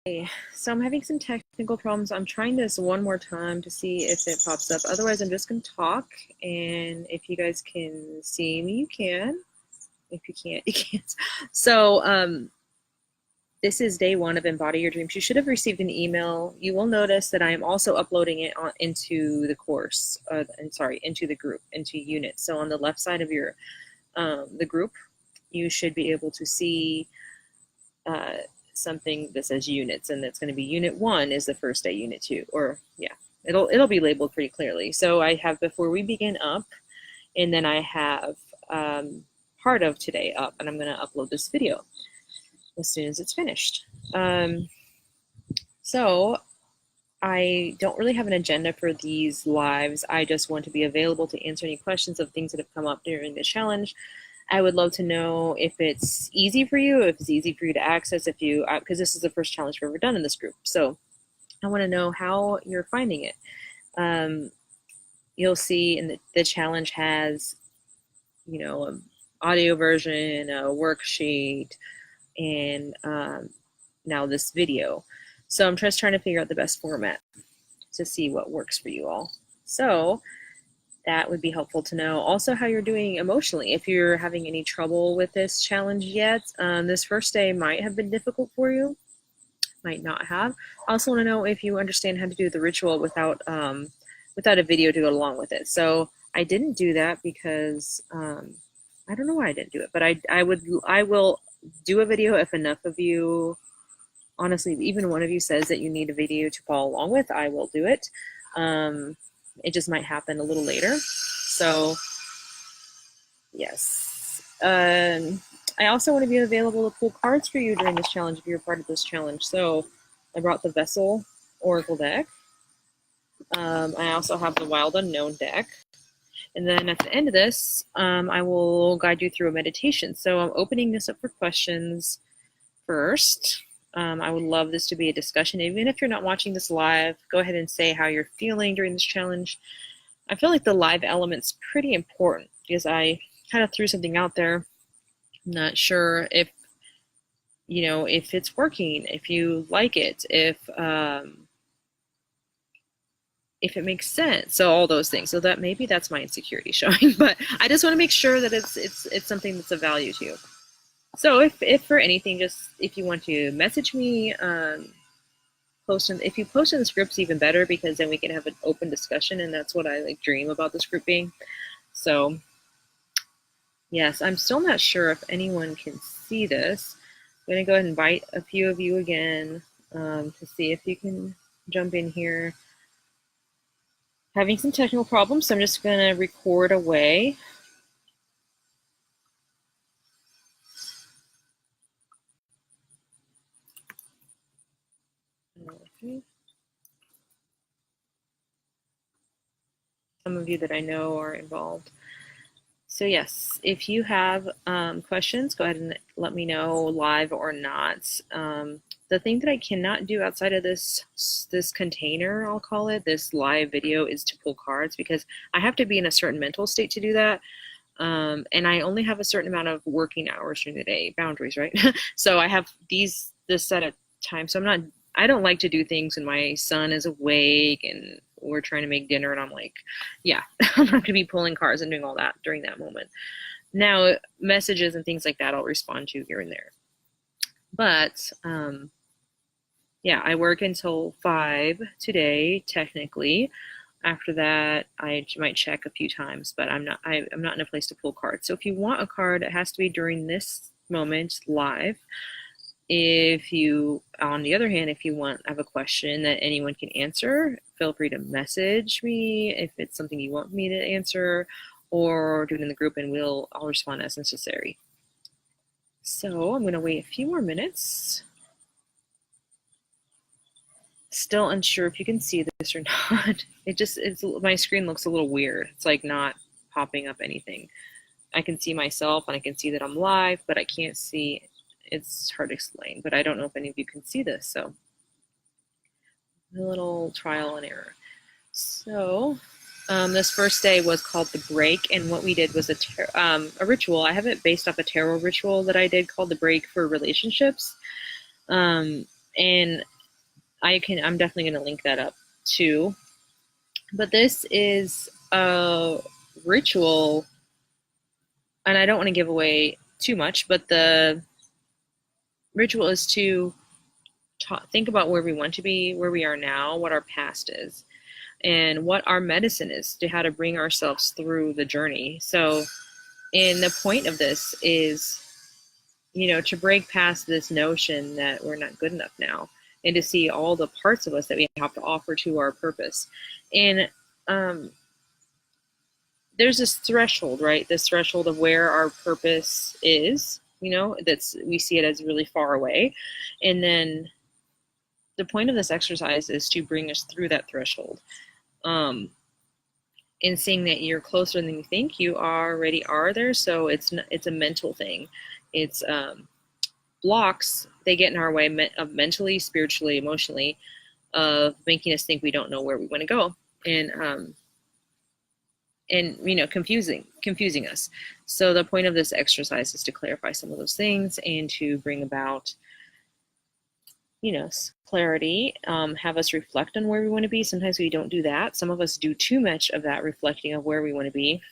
Okay, so I'm having some technical problems. I'm trying this one more time to see if it pops up. Otherwise, I'm just going to talk, and if you guys can see me, you can. If you can't, you can't. So this is day one of Embody Your Dreams. You should have received an email. You will notice that I am also uploading it into the course, into the group, into units. So on the left side of your the group, you should be able to see something that says units, and that's going to be unit 1 is the first day, unit 2, or yeah, it'll be labeled pretty clearly. So I have before we begin up, and then I have part of today up, and I'm going to upload this video as soon as it's finished. So I don't really have an agenda for these lives. I just want to be available to answer any questions of things that have come up during the challenge. I would love to know if it's easy for you, if it's easy for you to access, if you, because this is the first challenge we've ever done in this group. So I want to know how you're finding it. You'll see in the challenge has, you know, an audio version, a worksheet, and now this video. So I'm just trying to figure out the best format to see what works for you all. So that would be helpful to know. Also, how you're doing emotionally. If you're having any trouble with this challenge yet, this first day might have been difficult for you, might not have. I also want to know if you understand how to do the ritual without a video to go along with it. So I didn't do that because I don't know why I didn't do it, but I will do a video if enough of you, honestly, even one of you says that you need a video to follow along with, I will do it. It just might happen a little later. So yes. I also want to be available to pull cards for you during this challenge if you're part of this challenge. So I brought the Vessel Oracle deck. I also have the Wild Unknown deck. And then at the end of this, I will guide you through a meditation. So I'm opening this up for questions first. I would love this to be a discussion. Even if you're not watching this live, go ahead and say how you're feeling during this challenge. I feel like the live element's pretty important because I kind of threw something out there. I'm not sure if, you know, if it's working, if you like it, if it makes sense. So all those things. So that maybe that's my insecurity showing, but I just want to make sure that it's something that's of value to you. So if for anything, just if you want to message me, if you post in the scripts, even better, because then we can have an open discussion, and that's what I dream about this group being. So yes, I'm still not sure if anyone can see this. I'm gonna go ahead and invite a few of you again to see if you can jump in here. Having some technical problems, so I'm just gonna record away. Okay. Some of you that I know are involved. So yes, if you have questions, go ahead and let me know, live or not. The thing that I cannot do outside of this container, I'll call it, this live video, is to pull cards, because I have to be in a certain mental state to do that. And I only have a certain amount of working hours during the day, boundaries, right? So I have this set of time. So I don't like to do things when my son is awake and we're trying to make dinner, and I'm like, yeah, I'm not going to be pulling cards and doing all that during that moment. Now, messages and things like that, I'll respond to here and there. But yeah, I work until 5 today, technically. After that, I might check a few times, but I'm not in a place to pull cards. So if you want a card, it has to be during this moment live. If you, on the other hand, if you have a question that anyone can answer, feel free to message me if it's something you want me to answer, or do it in the group, and I'll respond as necessary. So I'm going to wait a few more minutes. Still unsure if you can see this or not. My screen looks a little weird. It's like not popping up anything. I can see myself and I can see that I'm live, but I can't see. It's hard to explain, but I don't know if any of you can see this. So a little trial and error. So this first day was called the break, and what we did was a ritual. I have it based off a tarot ritual that I did called the break for relationships. And I'm definitely going to link that up too. But this is a ritual, and I don't want to give away too much, but the ritual is to think about where we want to be, where we are now, what our past is, and what our medicine is to how to bring ourselves through the journey. So, and the point of this is, to break past this notion that we're not good enough now, and to see all the parts of us that we have to offer to our purpose. And there's this threshold, right? This threshold of where our purpose is, we see it as really far away. And then the point of this exercise is to bring us through that threshold. And seeing that you're closer than you think, you already are there. So it's a mental thing. It's blocks, they get in our way mentally, spiritually, emotionally, of making us think we don't know where we want to go. And confusing us. So the point of this exercise is to clarify some of those things and to bring about, clarity, have us reflect on where we want to be. Sometimes we don't do that. Some of us do too much of that reflecting of where we want to be,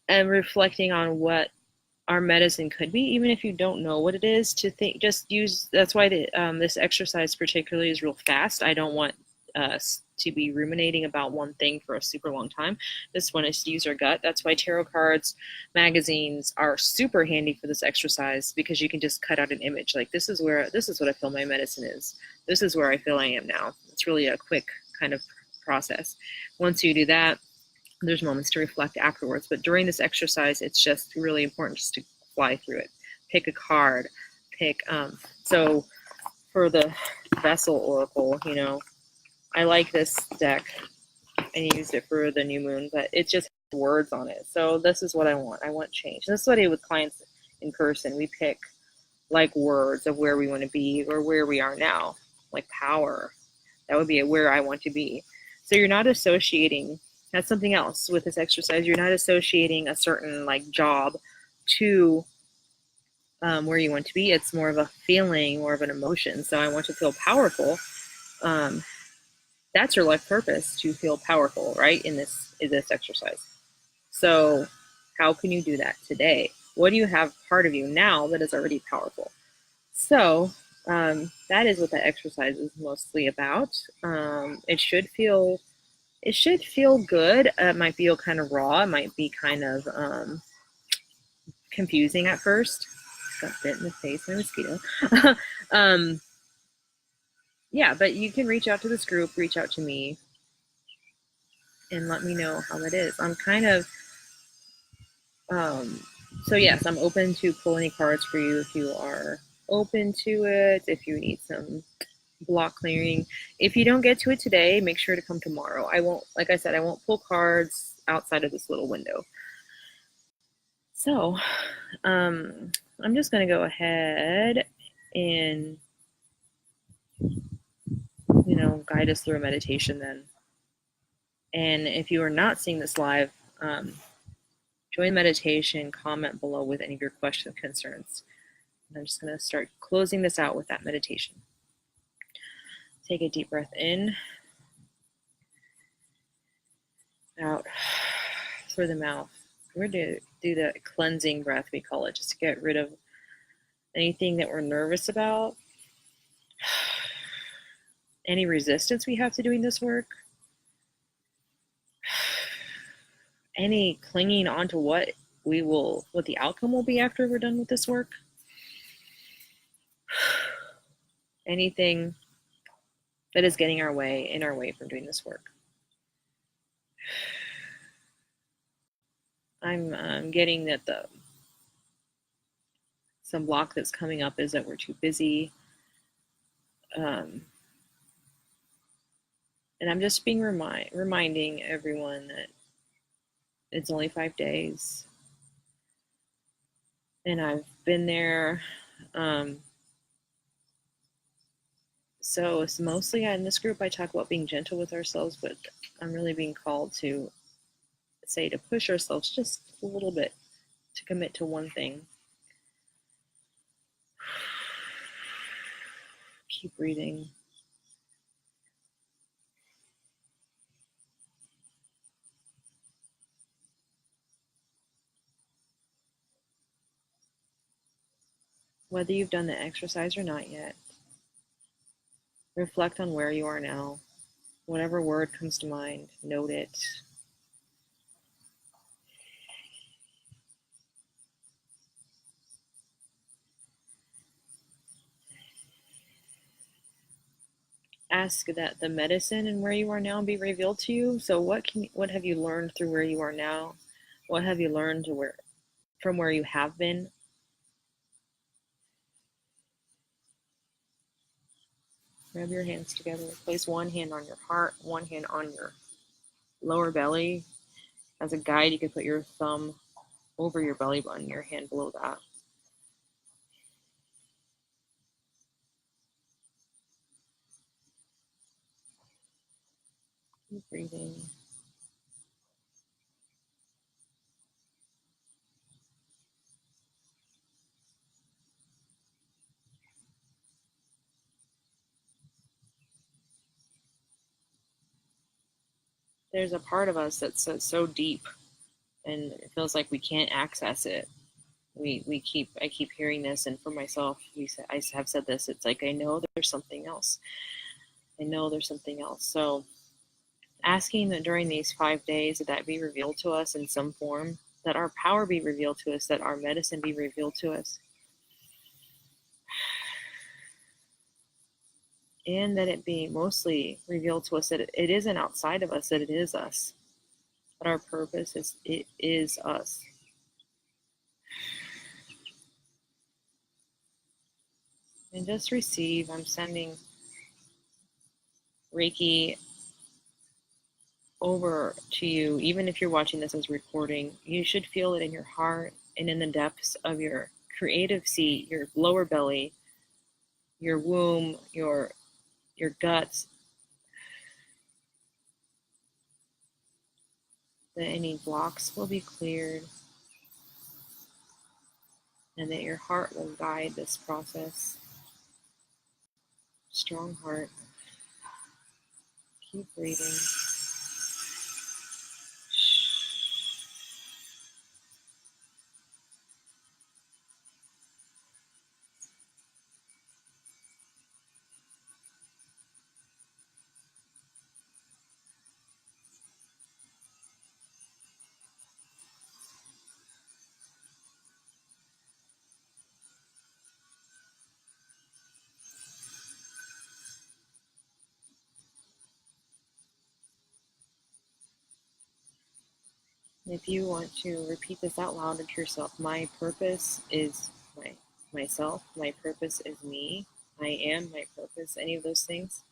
and reflecting on what our medicine could be, even if you don't know what it is, to think, just use, that's why this exercise particularly is real fast. I don't want us to be ruminating about one thing for a super long time. This one is to use our gut. That's why tarot cards, magazines are super handy for this exercise, because you can just cut out an image. Like, this is what I feel my medicine is. This is where I feel I am now. It's really a quick kind of process. Once you do that, there's moments to reflect afterwards. But during this exercise, it's just really important just to fly through it. Pick a card. So for the Vessel Oracle, I like this deck, and used it for the new moon, but it just has words on it. So this is what I want. I want change. And this is what I do with clients in person. We pick like words of where we want to be or where we are now, like power. That would be where I want to be. So you're not associating, that's something else with this exercise. You're not associating a certain like job to where you want to be. It's more of a feeling, more of an emotion. So I want to feel powerful. That's your life purpose, to feel powerful, right? In this exercise. So how can you do that today? What do you have part of you now that is already powerful? So that is what that exercise is mostly about. It should feel good. It might feel kind of raw. It might be kind of confusing at first. Got bit in the face by a mosquito. Yeah, but you can reach out to this group, reach out to me, and let me know how that is. I'm kind of, so yes, I'm open to pull any cards for you if you are open to it, if you need some block clearing. If you don't get to it today, make sure to come tomorrow. I won't, like I said, I won't pull cards outside of this little window. So, I'm just going to go ahead and, guide us through a meditation then. And if you are not seeing this live, join meditation, comment below with any of your questions, concerns. And I'm just going to start closing this out with that meditation. Take a deep breath in, out through the mouth. We're going to do the cleansing breath, we call it, just to get rid of anything that we're nervous about, any resistance we have to doing this work, any clinging onto what the outcome will be after we're done with this work, anything that is getting in our way from doing this work. I'm getting that some block that's coming up is that we're too busy. And I'm just being reminding everyone that it's only 5 days. And I've been there. So it's mostly in this group I talk about being gentle with ourselves, but I'm really being called to say to push ourselves just a little bit, to commit to one thing. Keep breathing. Whether you've done the exercise or not yet, reflect on where you are now. Whatever word comes to mind, note it. Ask that the medicine and where you are now be revealed to you. So what have you learned through where you are now? What have you learned from where you have been? Rub your hands together. Place one hand on your heart, one hand on your lower belly. As a guide, you can put your thumb over your belly button, your hand below that. Keep breathing. There's a part of us that's so deep, and it feels like we can't access it. I keep hearing this, and for myself, I have said this. It's like I know there's something else. I know there's something else. So asking that during these 5 days that be revealed to us in some form, that our power be revealed to us, that our medicine be revealed to us, and that it be mostly revealed to us that it isn't outside of us, that it is us, that our purpose is us. And just receive. I'm sending Reiki over to you. Even if you're watching this as recording, you should feel it in your heart and in the depths of your creative seat, your lower belly, your womb, your guts, that any blocks will be cleared, and that your heart will guide this process. Strong heart. Keep breathing. If you want to repeat this out loud to yourself, my purpose is myself, my purpose is me, I am my purpose, any of those things.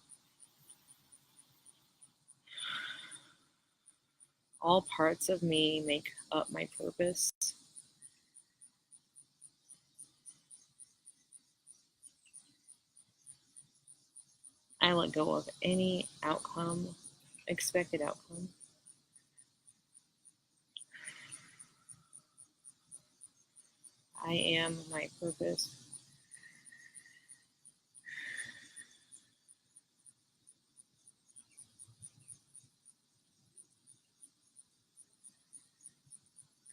All parts of me make up my purpose. I let go of any outcome, expected outcome. I am my purpose.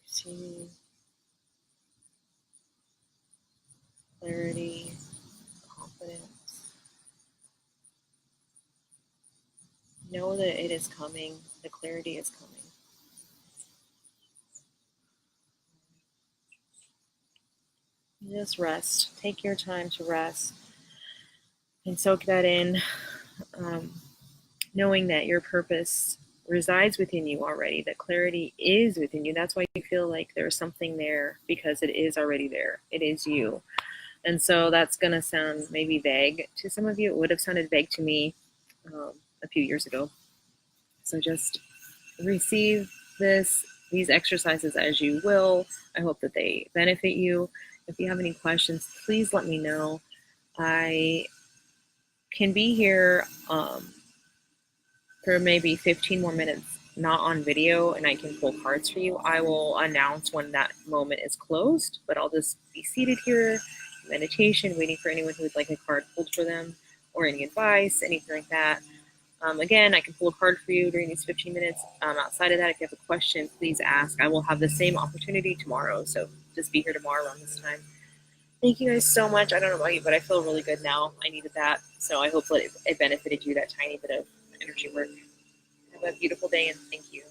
Receive clarity, confidence. Know that it is coming. The clarity is coming. Just rest. Take your time to rest and soak that in, knowing that your purpose resides within you already, that clarity is within you. That's why you feel like there's something there, because it is already there. It is you. And so that's going to sound maybe vague to some of you. It would have sounded vague to me a few years ago. So just receive these exercises as you will. I hope that they benefit you. If you have any questions, please let me know. I can be here for maybe 15 more minutes, not on video, and I can pull cards for you. I will announce when that moment is closed, but I'll just be seated here, meditation, waiting for anyone who would like a card pulled for them, or any advice, anything like that. Again, I can pull a card for you during these 15 minutes. Outside of that, if you have a question, please ask. I will have the same opportunity tomorrow, so just be here tomorrow around this time. Thank you guys so much. I don't know about you, but I feel really good now. I needed that, so I hope that it benefited you, that tiny bit of energy work. Have a beautiful day, and thank you.